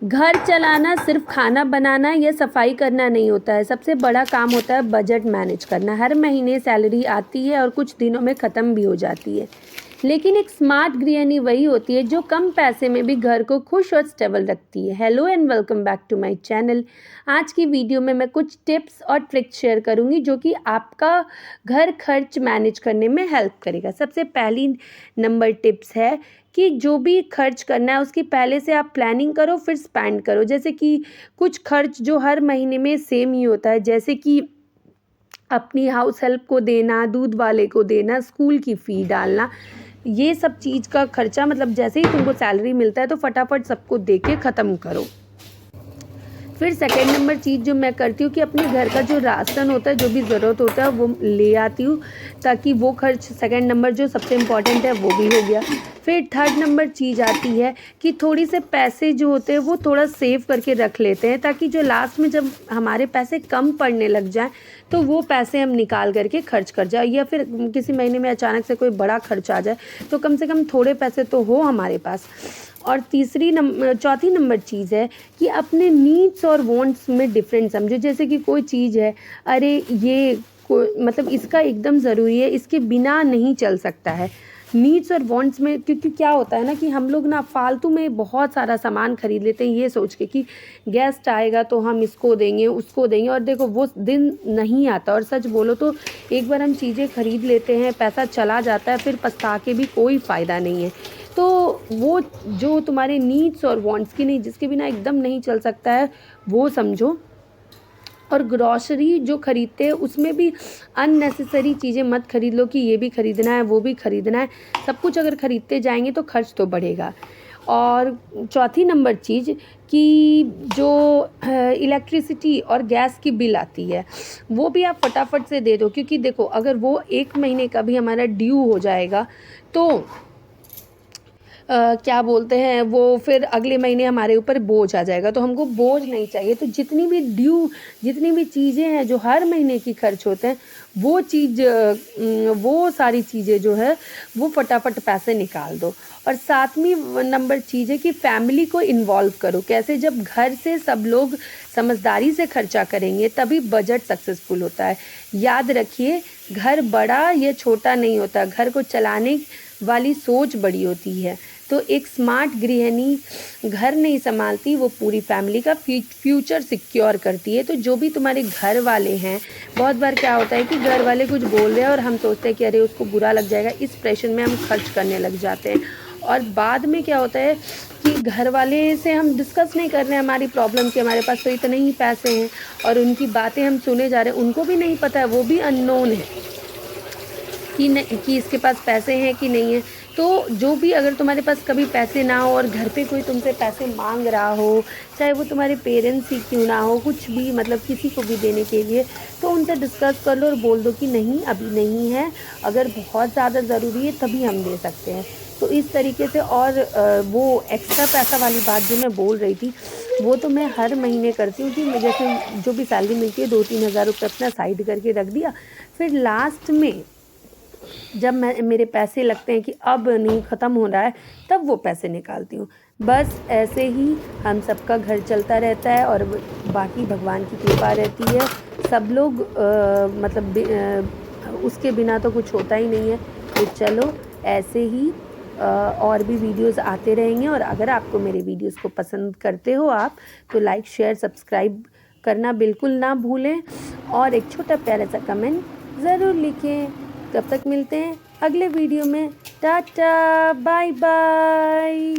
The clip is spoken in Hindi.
घर चलाना सिर्फ खाना बनाना या सफाई करना नहीं होता है। सबसे बड़ा काम होता है बजट मैनेज करना। हर महीने सैलरी आती है और कुछ दिनों में ख़त्म भी हो जाती है, लेकिन एक स्मार्ट गृहिणी वही होती है जो कम पैसे में भी घर को खुश और स्टेबल रखती है। Hello and welcome back to my channel. आज की वीडियो में मैं कुछ टिप्स और ट्रिक्स शेयर करूंगी जो कि आपका घर खर्च मैनेज करने में हेल्प करेगा। सबसे पहली नंबर टिप्स है कि जो भी खर्च करना है उसकी पहले से आप प्लानिंग करो, फिर स्पेंड करो। जैसे कि कुछ खर्च जो हर महीने में सेम ही होता है, जैसे कि अपनी हाउस हेल्प को देना, दूध वाले को देना, स्कूल की फ़ी डालना, ये सब चीज़ का खर्चा मतलब जैसे ही तुमको सैलरी मिलता है तो फटाफट सबको दे के ख़त्म करो। फिर सेकेंड नंबर चीज़ जो मैं करती हूँ कि अपने घर का जो राशन होता है, जो भी ज़रूरत होता है वो ले आती हूँ, ताकि वो खर्च सेकेंड नंबर जो सबसे इम्पॉर्टेंट है वो भी हो गया। फिर थर्ड नंबर चीज़ आती है कि थोड़ी से पैसे जो होते हैं वो थोड़ा सेव करके रख लेते हैं, ताकि जो लास्ट में जब हमारे पैसे कम पड़ने लग जाएं तो वो पैसे हम निकाल करके खर्च कर जाए, या फिर किसी महीने में अचानक से कोई बड़ा खर्च आ जाए तो कम से कम थोड़े पैसे तो हो हमारे पास। और चौथी नंबर चीज़ है कि अपने नीड्स और वांट्स में डिफरेंस समझो। जैसे कि कोई चीज़ है, अरे ये मतलब इसका एकदम ज़रूरी है, इसके बिना नहीं चल सकता है। नीड्स और वांट्स में, क्योंकि क्या होता है ना कि हम लोग ना फालतू में बहुत सारा सामान खरीद लेते हैं ये सोच के कि गेस्ट आएगा तो हम इसको देंगे उसको देंगे, और देखो वो दिन नहीं आता। और सच बोलो तो एक बार हम चीज़ें खरीद लेते हैं, पैसा चला जाता है, फिर पछता के भी कोई फ़ायदा नहीं है। तो वो जो तुम्हारे नीड्स और वांट्स की नहीं, जिसके बिना एकदम नहीं चल सकता है, वो समझो। और ग्रॉसरी जो खरीदते हैं उसमें भी अननेसेसरी चीज़ें मत खरीद लो कि ये भी खरीदना है वो भी खरीदना है। सब कुछ अगर खरीदते जाएंगे तो खर्च तो बढ़ेगा। और चौथी नंबर चीज़ कि जो इलेक्ट्रिसिटी और गैस की बिल आती है वो भी आप फटाफट से दे दो, क्योंकि देखो अगर वो एक महीने का भी हमारा ड्यू हो जाएगा तो क्या बोलते हैं वो फिर अगले महीने हमारे ऊपर बोझ आ जाएगा। तो हमको बोझ नहीं चाहिए। तो जितनी भी चीज़ें हैं जो हर महीने की खर्च होते हैं वो सारी चीज़ें जो है वो फटाफट पैसे निकाल दो। और सातवीं नंबर चीज़ है कि फैमिली को इन्वॉल्व करो। कैसे? जब घर से सब लोग समझदारी से खर्चा करेंगे तभी बजट सक्सेसफुल होता है। याद रखिए, घर बड़ा या छोटा नहीं होता, घर को चलाने वाली सोच बड़ी होती है। तो एक स्मार्ट गृहिणी घर नहीं संभालती, वो पूरी फैमिली का फ्यूचर सिक्योर करती है। तो जो भी तुम्हारे घर वाले हैं, बहुत बार क्या होता है कि घर वाले कुछ बोल रहे हैं और हम सोचते हैं कि अरे उसको बुरा लग जाएगा, इस प्रेशर में हम खर्च करने लग जाते हैं। और बाद में क्या होता है कि घर वाले से हम डिस्कस नहीं कर रहे हैं हमारी प्रॉब्लम कि हमारे पास तो इतने ही पैसे हैं, और उनकी बातें हम सुने जा रहे हैं। उनको भी नहीं पता है, वो भी अननोन है कि इसके पास पैसे हैं कि नहीं है। तो जो भी, अगर तुम्हारे पास कभी पैसे ना हो और घर पे कोई तुमसे पैसे मांग रहा हो, चाहे वो तुम्हारे पेरेंट्स ही क्यों ना हो, कुछ भी मतलब किसी को भी देने के लिए, तो उनसे डिस्कस कर लो और बोल दो कि नहीं अभी नहीं है, अगर बहुत ज़्यादा ज़रूरी है तभी हम दे सकते हैं। तो इस तरीके से। और वो एक्स्ट्रा पैसा वाली बात जो मैं बोल रही थी वो तो मैं हर महीने करती हूँ कि मैं जैसे जो भी सैलरी मिलती है 2-3 हज़ार रुपये अपना साइड करके रख दिया, फिर लास्ट में जब मेरे पैसे लगते हैं कि अब नहीं ख़त्म हो रहा है, तब वो पैसे निकालती हूँ। बस ऐसे ही हम सबका घर चलता रहता है और बाकी भगवान की कृपा रहती है। सब लोग उसके बिना तो कुछ होता ही नहीं है। तो चलो ऐसे ही और भी वीडियोस आते रहेंगे। और अगर आपको मेरे वीडियोस को पसंद करते हो आप, तो लाइक शेयर सब्सक्राइब करना बिल्कुल ना भूलें, और एक छोटा प्यारा सा कमेंट ज़रूर लिखें। तब तक मिलते हैं अगले वीडियो में। Tata bye bye.